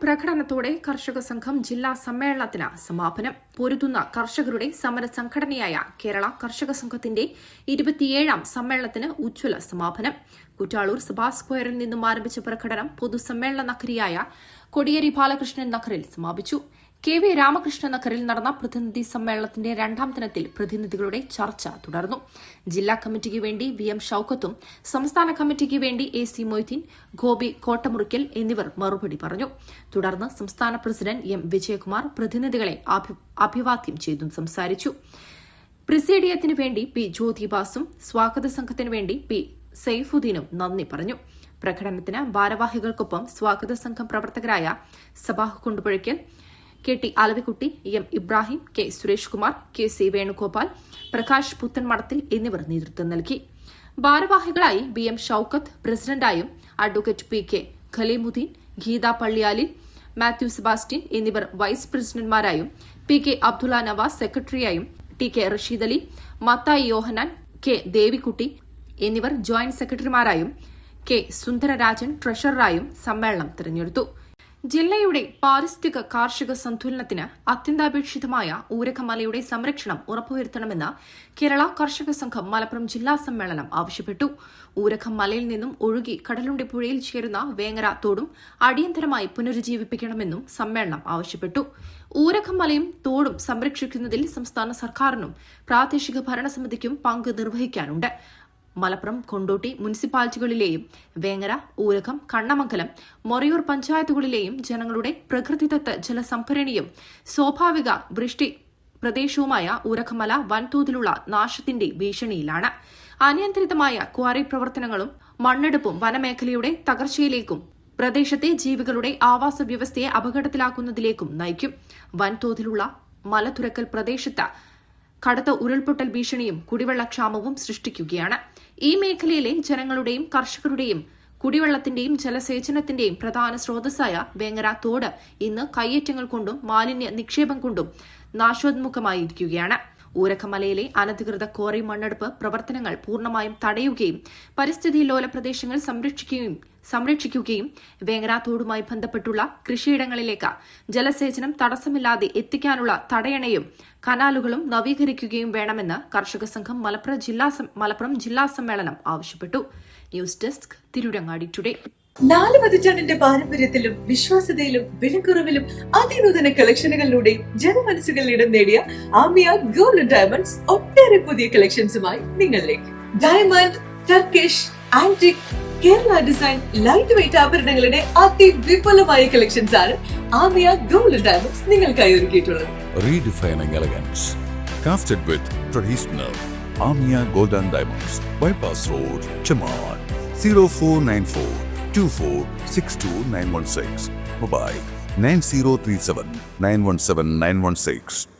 പ്രകടനത്തോടെ കർഷക സംഘം ജില്ലാ സമ്മേളനത്തിന് സമാപനം. പൊരുതുന്ന കർഷകരുടെ സമര സംഘടനയായ കേരള കർഷക സംഘത്തിന്റെ 27ാം സമ്മേളനത്തിന് ഉജ്ജ്വല സമാപനം. കുറ്റാളൂർ സഭാ സ്ക്വയറിൽ നിന്നും ആരംഭിച്ച പ്രകടനം പൊതുസമ്മേളന നഗരിയായ കോടിയേരി ബാലകൃഷ്ണൻ നഗറിൽ സമാപിച്ചു. KV രാമകൃഷ്ണൻ നഗറിൽ നടന്ന പ്രതിനിധി സമ്മേളനത്തിന്റെ 2ാം ദിനത്തിൽ പ്രതിനിധികളുടെ ചർച്ച തുടർന്നു. ജില്ലാ കമ്മിറ്റിക്ക് വേണ്ടി VM ഷൌക്കത്തും സംസ്ഥാന കമ്മിറ്റിക്ക് വേണ്ടി AC മൊയ്തീൻ, ഗോപി കോട്ടമുറിക്കൽ എന്നിവർ മറുപടി പറഞ്ഞു. തുടർന്ന് സംസ്ഥാന പ്രസിഡന്റ് M വിജയകുമാർ പ്രതിനിധികളെ അഭിവാദ്യം ചെയ്തും സംസാരിച്ചു. പ്രിസീഡിയത്തിനു വേണ്ടി P ജ്യോതിബാസും സ്വാഗത സംഘത്തിനു വേണ്ടി P സൈഫുദ്ദീനും നന്ദി പറഞ്ഞു. പ്രകടനത്തിന് ഭാരവാഹികൾക്കൊപ്പം സ്വാഗത സംഘം പ്രവർത്തകരായ Sabah Kundupuzhakkal, KT Alavikutty, M Ibrahim, K Suresh Kumar, KC Venugopal, Prakash Puthanmadathil എന്നിവർ നേതൃത്വം നൽകി. ഭാരവാഹികളായി BM ഷൌക്കത്ത് പ്രസിഡന്റായും അഡ്വക്കേറ്റ് PK ഖലീമുദ്ദീൻ, ഗീത പള്ളിയാലിൽ, മാത്യു സെബാസ്റ്റ്യൻ എന്നിവർ വൈസ് പ്രസിഡന്റുമാരായും PK അബ്ദുള്ള നവാസ് സെക്രട്ടറിയായും TK റഷീദ് അലി, മത്തായി യോഹനാൻ, K ദേവിക്കുട്ടി എന്നിവർ ജോയിന്റ് സെക്രട്ടറിമാരായും K സുന്ദരരാജൻ ട്രഷററായും സമ്മേളനം തെരഞ്ഞെടുത്തു. ജില്ലയുടെ പാരിസ്ഥിതിക കാർഷിക സന്തുലനത്തിന് അത്യന്താപേക്ഷിതമായ ഊരകമലയുടെ സംരക്ഷണം ഉറപ്പുവരുത്തണമെന്ന് കേരള കർഷക സംഘം മലപ്പുറം ജില്ലാ സമ്മേളനം ആവശ്യപ്പെട്ടു. ഊരകമലയിൽ നിന്നും ഒഴുകി കടലുണ്ടി പുഴയിൽ ചേരുന്ന വേങ്ങര തോടും അടിയന്തരമായി പുനരുജ്ജീവിപ്പിക്കണമെന്നും സമ്മേളനം ആവശ്യപ്പെട്ടു. ഊരകമലയും തോടും സംരക്ഷിക്കുന്നതിൽ സംസ്ഥാന സർക്കാരിനും പ്രാദേശിക ഭരണസമിതിക്കും പങ്ക് നിർവഹിക്കാനുണ്ട്. മലപ്പുറം, കൊണ്ടോട്ടി മുനിസിപ്പാലിറ്റികളിലെയും വേങ്ങര, ഊരകം, കണ്ണമംഗലം, മൊറയൂർ പഞ്ചായത്തുകളിലെയും ജനങ്ങളുടെ പ്രകൃതിദത്ത ജലസംഭരണിയും സ്വാഭാവിക വൃഷ്ടി പ്രദേശവുമായ ഊരകമല വൻതോതിലുള്ള നാശത്തിന്റെ ഭീഷണിയിലാണ്. അനിയന്ത്രിതമായ ക്വാറി പ്രവർത്തനങ്ങളും മണ്ണെടുപ്പും വനമേഖലയുടെ തകർച്ചയിലേക്കും പ്രദേശത്തെ ജീവികളുടെ ആവാസ വ്യവസ്ഥയെ അപകടത്തിലാക്കുന്നതിലേക്കും നയിക്കും. വൻതോതിലുള്ള മലതുരക്കൽ പ്രദേശത്ത് കടുത്ത ഉരുൾപൊട്ടൽ ഭീഷണിയും കുടിവെള്ളക്ഷാമവും സൃഷ്ടിക്കുകയാണ്. ഈ മേഖലയിലെ ജനങ്ങളുടെയും കർഷകരുടെയും കുടിവെള്ളത്തിന്റെയും ജലസേചനത്തിന്റെയും പ്രധാന സ്രോതസ്സായ വേങ്ങര തോട് ഇന്ന് കയ്യേറ്റങ്ങൾ കൊണ്ടും മാലിന്യ നിക്ഷേപം കൊണ്ടും നാശോന്മുഖമായിരിക്കുകയാണ്. ഊരകമലയിലെ അനധികൃത ക്വാറി മണ്ണെടുപ്പ് പ്രവർത്തനങ്ങൾ പൂർണ്ണമായും തടയുകയും പരിസ്ഥിതി ലോല പ്രദേശങ്ങൾ സംരക്ഷിക്കുകയും വേങ്ങര തോടുമായി ബന്ധപ്പെട്ടുള്ള കൃഷിയിടങ്ങളിലേക്ക് ജലസേചനം തടസ്സമില്ലാതെ എത്തിക്കാനുള്ള തടയണയും കനാലുകളും നവീകരിക്കുകയും വേണമെന്ന് കർഷക സംഘം മലപ്പുറം ജില്ലാ സമ്മേളനം ആവശ്യപ്പെട്ടു. News desk, Tirurangadi today. 4 പതിറ്റാണ്ടിന്റെ പാരമ്പര്യത്തിലും വിശ്വാസ്യതയിലും വിലക്കുറവിലും അതിനൂതന കളക്ഷനുകളിലൂടെയും ജനമനസ്സുകളിൽ ഇടം നേടിയ ആമിയ ഗോൾഡ് ഡയമണ്ട്സ് ഒട്ടേറെ പുതിയ കളക്ഷൻസുമായി നിങ്ങളിലേക്ക്. Diamond, Turkish, antique, Kerala design, light weight ആഭരണങ്ങളുടെ അതിവിപുലമായ കളക്ഷൻസ് ആണ് ആമിയ ഗോൾഡ് ഡയമണ്ട്സ് നിങ്ങൾക്കായി ഒരുക്കിയിട്ടുള്ളത്. Redefining elegance, crafted with traditional. Amia Gold and Diamonds, Bypass Road, Chaman. 0494 2462 916. Mobile 9037 917 916.